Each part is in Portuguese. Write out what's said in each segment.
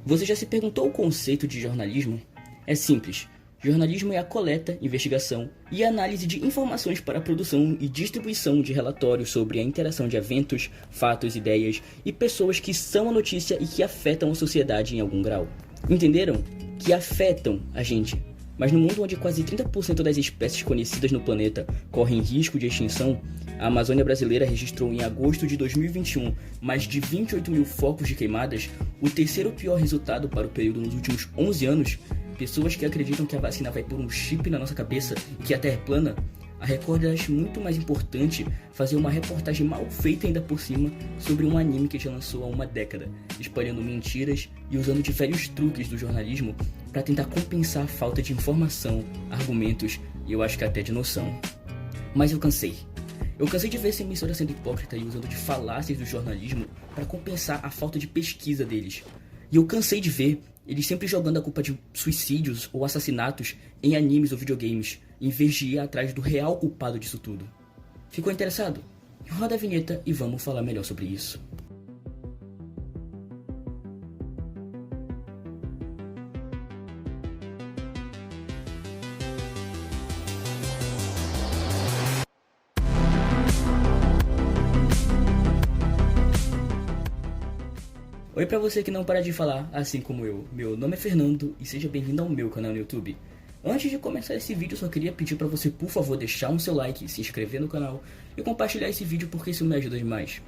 Você já se perguntou o conceito de jornalismo? É simples. Jornalismo é a coleta, investigação e análise de informações para a produção e distribuição de relatórios sobre a interação de eventos, fatos, ideias e pessoas que são a notícia e que afetam a sociedade em algum grau. Entenderam? Que afetam a gente. Mas no mundo onde quase 30% das espécies conhecidas no planeta correm risco de extinção, a Amazônia brasileira registrou em agosto de 2021 mais de 28 mil focos de queimadas, o terceiro pior resultado para o período nos últimos 11 anos. Pessoas que acreditam que a vacina vai pôr um chip na nossa cabeça e que a Terra é plana. A Record acha muito mais importante fazer uma reportagem mal feita ainda por cima sobre um anime que já lançou há uma década, espalhando mentiras e usando de velhos truques do jornalismo para tentar compensar a falta de informação, argumentos e eu acho que até de noção. Mas eu cansei. Eu cansei de ver essa emissora sendo hipócrita e usando de falácias do jornalismo para compensar a falta de pesquisa deles. E eu cansei de ver eles sempre jogando a culpa de suicídios ou assassinatos em animes ou videogames, em vez de ir atrás do real culpado disso tudo. Ficou interessado? Roda a vinheta e vamos falar melhor sobre isso. Oi pra você que não para de falar, assim como eu. Meu nome é Fernando e seja bem-vindo ao meu canal no YouTube. Antes de começar esse vídeo, eu só queria pedir pra você, por favor, deixar um seu like, se inscrever no canal e compartilhar esse vídeo porque isso me ajuda demais.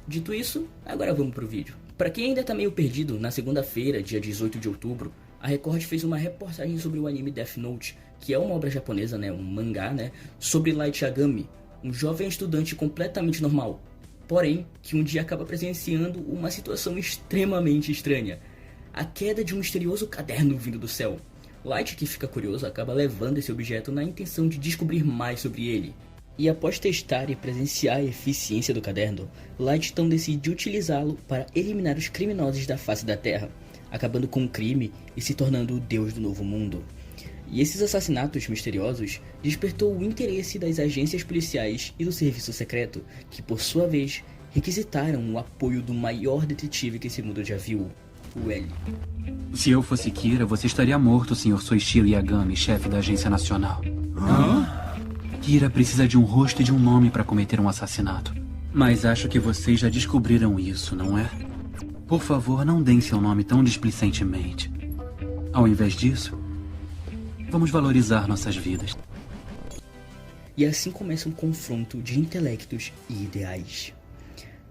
Dito isso, agora vamos pro vídeo. Pra quem ainda tá meio perdido, na segunda-feira, dia 18 de outubro, a Record fez uma reportagem sobre o anime Death Note, que é uma obra japonesa, um mangá, sobre Light Yagami, um jovem estudante completamente normal. Porém, que um dia acaba presenciando uma situação extremamente estranha. A queda de um misterioso caderno vindo do céu. Light, que fica curioso, acaba levando esse objeto na intenção de descobrir mais sobre ele. E após testar e presenciar a eficiência do caderno, Light então decide utilizá-lo para eliminar os criminosos da face da Terra, acabando com o crime e se tornando o deus do novo mundo. E esses assassinatos misteriosos despertou o interesse das agências policiais e do serviço secreto, que por sua vez requisitaram o apoio do maior detetive que esse mundo já viu, o L. Se eu fosse Kira, você estaria morto, Sr. Soichiro Yagami, chefe da Agência Nacional. Kira precisa de um rosto e de um nome para cometer um assassinato. Mas acho que vocês já descobriram isso, não é? Por favor, não deem seu nome tão displicentemente. Ao invés disso, vamos valorizar nossas vidas. E assim começa um confronto de intelectos e ideais.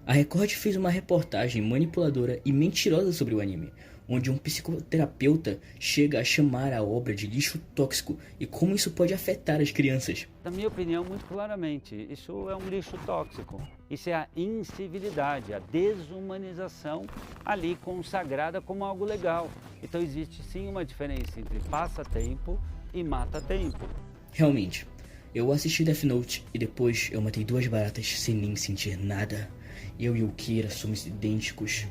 A Record fez uma reportagem manipuladora e mentirosa sobre o anime, onde um psicoterapeuta chega a chamar a obra de lixo tóxico e como isso pode afetar as crianças. Na minha opinião, muito claramente, isso é um lixo tóxico. Isso é a incivilidade, a desumanização ali consagrada como algo legal. Então existe sim uma diferença entre passatempo e mata-tempo. Realmente, eu assisti Death Note e depois eu matei 2 baratas sem nem sentir nada. Eu e o Kira somos idênticos,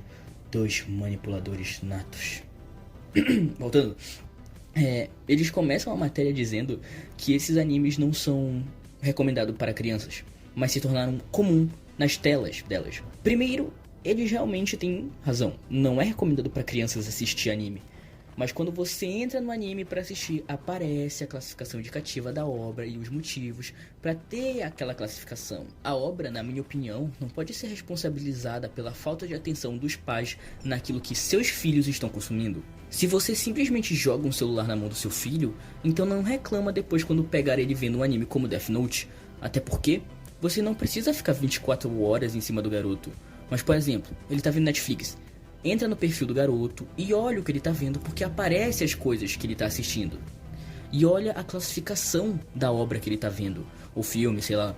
2 manipuladores natos. Voltando, eles começam a matéria dizendo que esses animes não são recomendados para crianças, mas se tornaram comum nas telas delas. Primeiro, eles realmente têm razão, não é recomendado para crianças assistir anime. Mas quando você entra no anime para assistir, aparece a classificação indicativa da obra e os motivos para ter aquela classificação. A obra, na minha opinião, não pode ser responsabilizada pela falta de atenção dos pais naquilo que seus filhos estão consumindo. Se você simplesmente joga um celular na mão do seu filho, então não reclama depois quando pegar ele vendo um anime como Death Note. Até porque você não precisa ficar 24 horas em cima do garoto. Mas, por exemplo, ele tá vendo Netflix. Entra no perfil do garoto e olha o que ele tá vendo, porque aparece as coisas que ele tá assistindo. E olha a classificação da obra que ele tá vendo, ou filme, sei lá.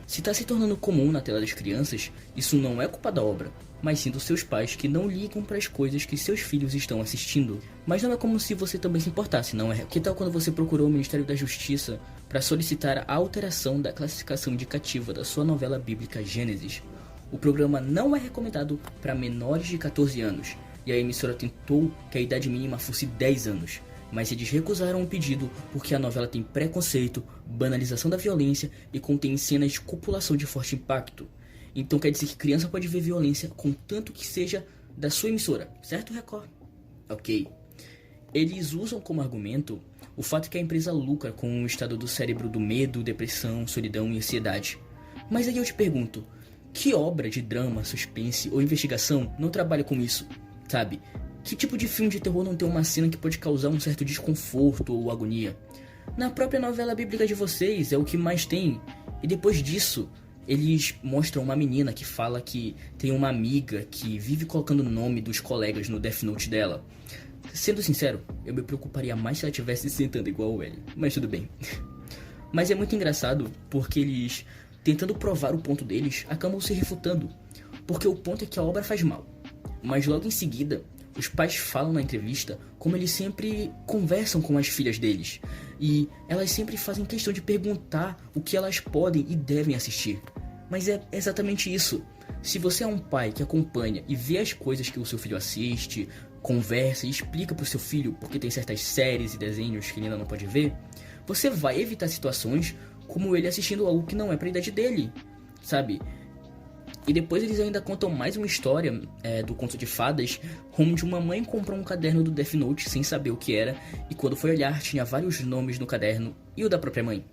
Se tá se tornando comum na tela das crianças, isso não é culpa da obra, mas sim dos seus pais que não ligam para as coisas que seus filhos estão assistindo. Mas não é como se você também se importasse, não é? Que tal quando você procurou o Ministério da Justiça para solicitar a alteração da classificação indicativa da sua novela bíblica Gênesis? O programa não é recomendado para menores de 14 anos, e a emissora tentou que a idade mínima fosse 10 anos, mas eles recusaram o pedido porque a novela tem preconceito, banalização da violência e contém cenas de copulação de forte impacto. Então quer dizer que criança pode ver violência contanto que seja da sua emissora, certo, Record? Ok. Eles usam como argumento o fato que a empresa lucra com o estado do cérebro do medo, depressão, solidão e ansiedade. Mas aí eu te pergunto, que obra de drama, suspense ou investigação não trabalha com isso, sabe? Que tipo de filme de terror não tem uma cena que pode causar um certo desconforto ou agonia? Na própria novela bíblica de vocês é o que mais tem. E depois disso, eles mostram uma menina que fala que tem uma amiga que vive colocando o nome dos colegas no Death Note dela. Sendo sincero, eu me preocuparia mais se ela estivesse se sentando igual o L, mas tudo bem. Mas é muito engraçado porque eles, tentando provar o ponto deles, acabam se refutando. Porque o ponto é que a obra faz mal. Mas logo em seguida, os pais falam na entrevista como eles sempre conversam com as filhas deles. E elas sempre fazem questão de perguntar o que elas podem e devem assistir. Mas é exatamente isso. Se você é um pai que acompanha e vê as coisas que o seu filho assiste, conversa e explica pro seu filho porque tem certas séries e desenhos que ele ainda não pode ver, você vai evitar situações como ele assistindo algo que não é pra idade dele, sabe? E depois eles ainda contam mais uma história do conto de fadas, onde uma mãe comprou um caderno do Death Note sem saber o que era, e quando foi olhar tinha vários nomes no caderno e o da própria mãe.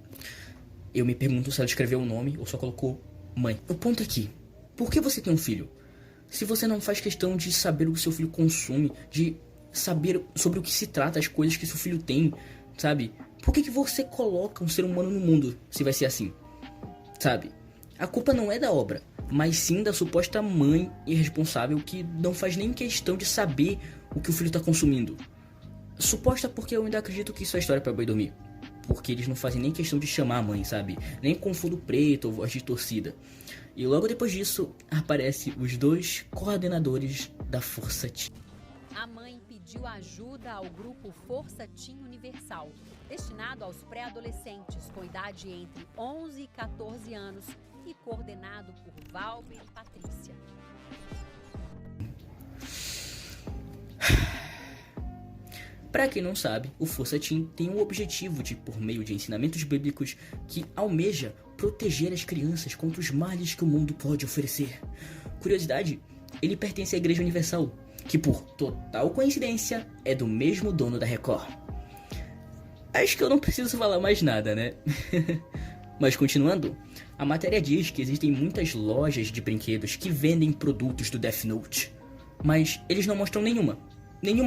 Eu me pergunto se ela escreveu o nome ou só colocou mãe. O ponto é que, por que você tem um filho? Se você não faz questão de saber o que seu filho consome, de saber sobre o que se trata, as coisas que seu filho tem, sabe? Por que você coloca um ser humano no mundo se vai ser assim? Sabe? A culpa não é da obra, mas sim da suposta mãe irresponsável que não faz nem questão de saber o que o filho tá consumindo. Suposta porque eu ainda acredito que isso é história pra boi dormir. Porque eles não fazem nem questão de chamar a mãe, sabe? Nem com fundo preto ou voz de torcida. E logo depois disso, aparecem os dois coordenadores da Força Team. A mãe pediu ajuda ao grupo Força Team Universal, destinado aos pré-adolescentes com idade entre 11 e 14 anos e coordenado por Valber e Patrícia. Para quem não sabe, o Força Team tem o objetivo de, por meio de ensinamentos bíblicos, que almeja proteger as crianças contra os males que o mundo pode oferecer. Curiosidade, ele pertence à Igreja Universal, que por total coincidência é do mesmo dono da Record. Acho que eu não preciso falar mais nada, né? Mas continuando, a matéria diz que existem muitas lojas de brinquedos que vendem produtos do Death Note, mas eles não mostram nenhuma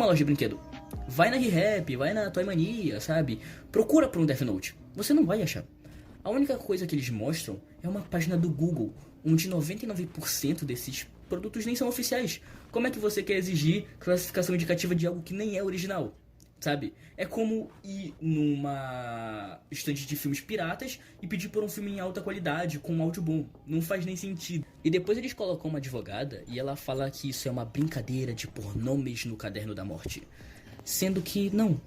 loja de brinquedo. Vai na ReHap, vai na Toy Mania, sabe? Procura por um Death Note, você não vai achar. A única coisa que eles mostram é uma página do Google, onde 99% desses produtos nem são oficiais. Como é que você quer exigir classificação indicativa de algo que nem é original? Sabe? É como ir numa estante de filmes piratas e pedir por um filme em alta qualidade, com um áudio bom. Não faz nem sentido. E depois eles colocam uma advogada e ela fala que isso é uma brincadeira de pôr nomes no caderno da morte. Sendo que não.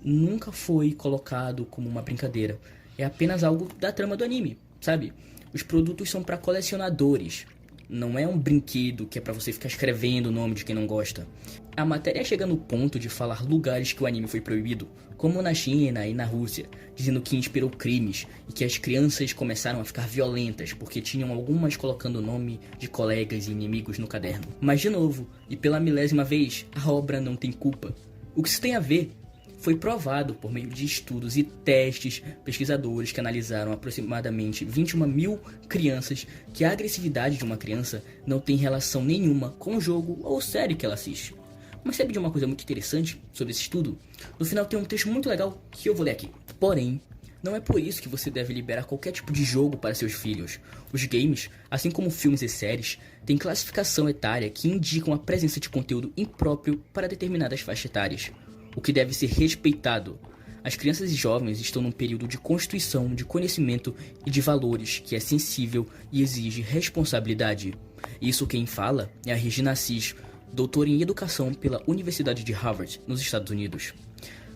Nunca foi colocado como uma brincadeira. É apenas algo da trama do anime, sabe? Os produtos são para colecionadores. Não é um brinquedo que é pra você ficar escrevendo o nome de quem não gosta. A matéria chega no ponto de falar lugares que o anime foi proibido, como na China e na Rússia, dizendo que inspirou crimes e que as crianças começaram a ficar violentas porque tinham algumas colocando o nome de colegas e inimigos no caderno. Mas de novo, e pela milésima vez, a obra não tem culpa. O que isso tem a ver? Foi provado por meio de estudos e testes, pesquisadores que analisaram aproximadamente 21 mil crianças, que a agressividade de uma criança não tem relação nenhuma com o jogo ou série que ela assiste. Mas sabe de uma coisa muito interessante sobre esse estudo? No final tem um texto muito legal que eu vou ler aqui. Porém, não é por isso que você deve liberar qualquer tipo de jogo para seus filhos. Os games, assim como filmes e séries, têm classificação etária que indicam a presença de conteúdo impróprio para determinadas faixas etárias, o que deve ser respeitado. As crianças e jovens estão num período de constituição, de conhecimento e de valores que é sensível e exige responsabilidade. Isso quem fala é a Regina Assis, doutora em educação pela Universidade de Harvard, nos Estados Unidos.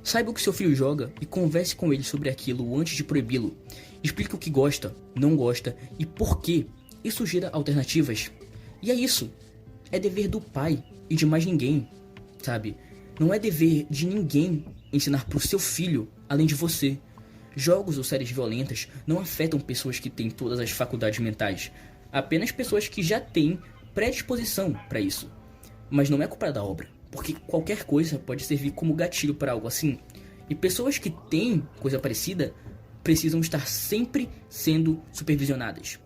Saiba o que seu filho joga e converse com ele sobre aquilo antes de proibi-lo. Explique o que gosta, não gosta e por quê, e sugira alternativas. E é isso. É dever do pai e de mais ninguém, sabe? Não é dever de ninguém ensinar pro seu filho, além de você. Jogos ou séries violentas não afetam pessoas que têm todas as faculdades mentais, apenas pessoas que já têm predisposição para isso. Mas não é culpa da obra, porque qualquer coisa pode servir como gatilho para algo assim. E pessoas que têm coisa parecida precisam estar sempre sendo supervisionadas.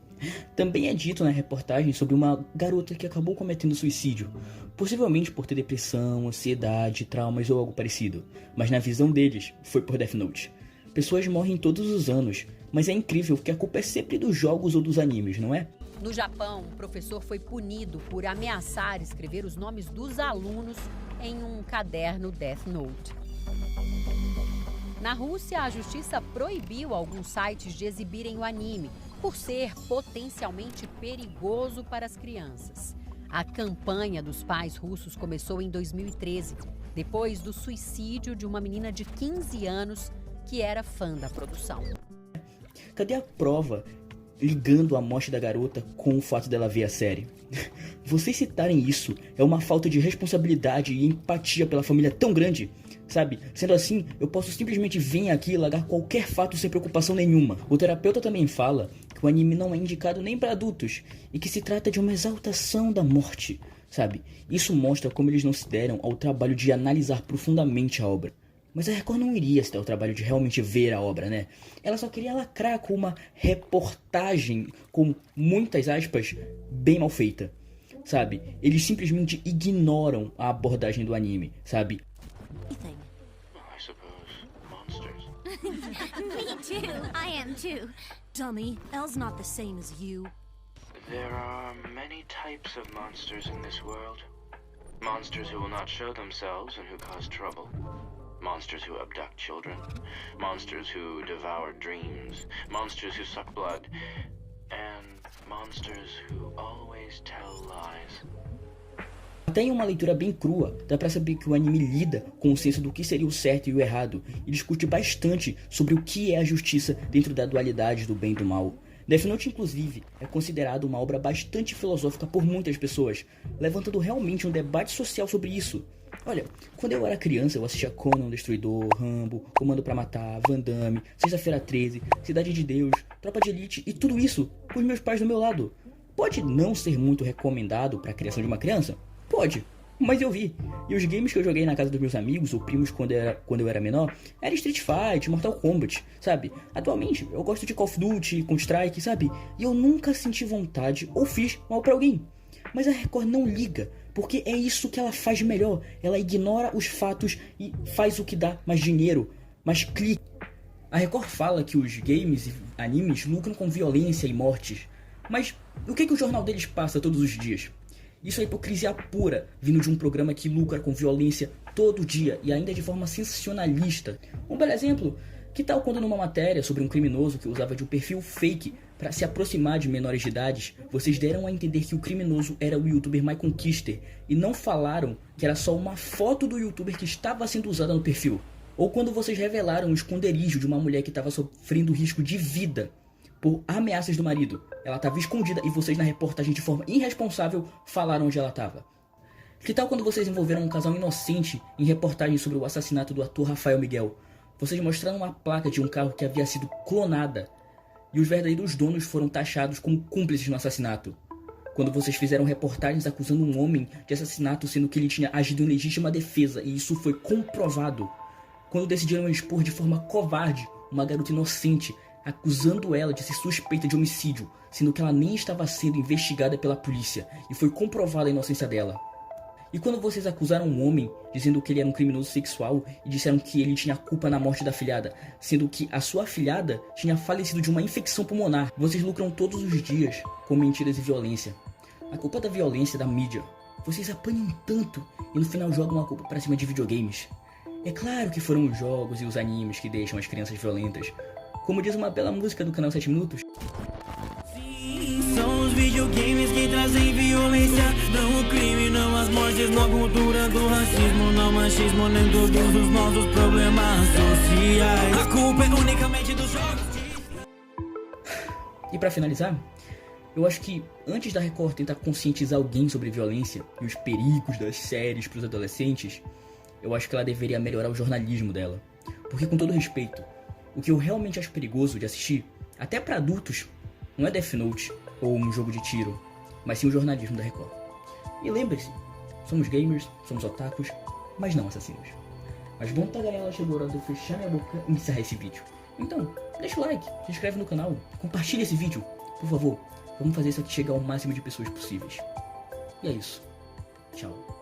Também é dito na reportagem sobre uma garota que acabou cometendo suicídio, possivelmente por ter depressão, ansiedade, traumas ou algo parecido. Mas na visão deles, foi por Death Note. Pessoas morrem todos os anos, mas é incrível que a culpa é sempre dos jogos ou dos animes, não é? No Japão, o professor foi punido por ameaçar escrever os nomes dos alunos em um caderno Death Note. Na Rússia, a justiça proibiu alguns sites de exibirem o anime, por ser potencialmente perigoso para as crianças. A campanha dos pais russos começou em 2013, depois do suicídio de uma menina de 15 anos que era fã da produção. Cadê a prova ligando a morte da garota com o fato dela ver a série? Vocês citarem isso é uma falta de responsabilidade e empatia pela família tão grande, sabe? Sendo assim, eu posso simplesmente vir aqui e largar qualquer fato sem preocupação nenhuma. O terapeuta também fala que o anime não é indicado nem para adultos e que se trata de uma exaltação da morte, sabe? Isso mostra como eles não se deram ao trabalho de analisar profundamente a obra. Mas a Record não iria se dar o trabalho de realmente ver a obra, né? Ela só queria lacrar com uma reportagem, com muitas aspas, bem mal feita, sabe? Eles simplesmente ignoram a abordagem do anime, sabe? I suppose monsters. Me too. I am too. Dummy, Elle's not the same as you. There are many types of monsters in this world. Monsters who will not show themselves and who cause trouble. Monsters who abduct children. Monsters who devour dreams. Monsters who suck blood. And monsters who always tell lies. Até em uma leitura bem crua, dá pra saber que o anime lida com o senso do que seria o certo e o errado e discute bastante sobre o que é a justiça dentro da dualidade do bem e do mal. Death Note, inclusive, é considerado uma obra bastante filosófica por muitas pessoas, levantando realmente um debate social sobre isso. Olha, quando eu era criança eu assistia Conan o Destruidor, Rambo, Comando pra Matar, Van Damme, Sexta-feira 13, Cidade de Deus, Tropa de Elite e tudo isso com os meus pais do meu lado. Pode não ser muito recomendado para a criação de uma criança? Pode, mas eu vi. E os games que eu joguei na casa dos meus amigos ou primos quando eu era menor era Street Fighter, Mortal Kombat, sabe? Atualmente eu gosto de Call of Duty, Counter-Strike, sabe? E eu nunca senti vontade ou fiz mal pra alguém. Mas a Record não liga, porque é isso que ela faz de melhor. Ela ignora os fatos e faz o que dá mais dinheiro, mais clique. A Record fala que os games e animes lucram com violência e mortes. Mas o que o jornal deles passa todos os dias? Isso é hipocrisia pura, vindo de um programa que lucra com violência todo dia e ainda de forma sensacionalista. Um belo exemplo, que tal quando numa matéria sobre um criminoso que usava de um perfil fake para se aproximar de menores de idade, vocês deram a entender que o criminoso era o youtuber Michael Kister e não falaram que era só uma foto do youtuber que estava sendo usada no perfil? Ou quando vocês revelaram o esconderijo de uma mulher que estava sofrendo risco de vida por ameaças do marido. Ela estava escondida e vocês na reportagem de forma irresponsável falaram onde ela estava. Que tal quando vocês envolveram um casal inocente em reportagem sobre o assassinato do ator Rafael Miguel? Vocês mostraram uma placa de um carro que havia sido clonada e os verdadeiros donos foram taxados como cúmplices no assassinato. Quando vocês fizeram reportagens acusando um homem de assassinato sendo que ele tinha agido em legítima defesa e isso foi comprovado. Quando decidiram expor de forma covarde uma garota inocente, acusando ela de ser suspeita de homicídio, sendo que ela nem estava sendo investigada pela polícia e foi comprovada a inocência dela. E quando vocês acusaram um homem, dizendo que ele era um criminoso sexual e disseram que ele tinha culpa na morte da afilhada, sendo que a sua afilhada tinha falecido de uma infecção pulmonar, vocês lucram todos os dias com mentiras e violência. A culpa da violência é da mídia. Vocês apanham tanto e no final jogam a culpa pra cima de videogames. É claro que foram os jogos e os animes que deixam as crianças violentas. Como diz uma bela música do canal 7 Minutos. Sim, são os videogames que trazem violência. Não o crime, não as mortes, não a cultura do racismo, não machismo, nem todos os nossos problemas sociais. A culpa é unicamente dos jogos. E pra finalizar, eu acho que antes da Record tentar conscientizar alguém sobre violência e os perigos das séries pros adolescentes, eu acho que ela deveria melhorar o jornalismo dela. Porque com todo respeito, o que eu realmente acho perigoso de assistir, até pra adultos, não é Death Note ou um jogo de tiro, mas sim o jornalismo da Record. E lembre-se, Somos gamers, somos otakus, mas não assassinos. Mas bom, tagarela, chegou a hora de eu fechar minha boca e encerrar esse vídeo. Então, deixa o like, se inscreve no canal, compartilha esse vídeo, por favor. Vamos fazer isso aqui chegar ao máximo de pessoas possíveis. E é isso. Tchau.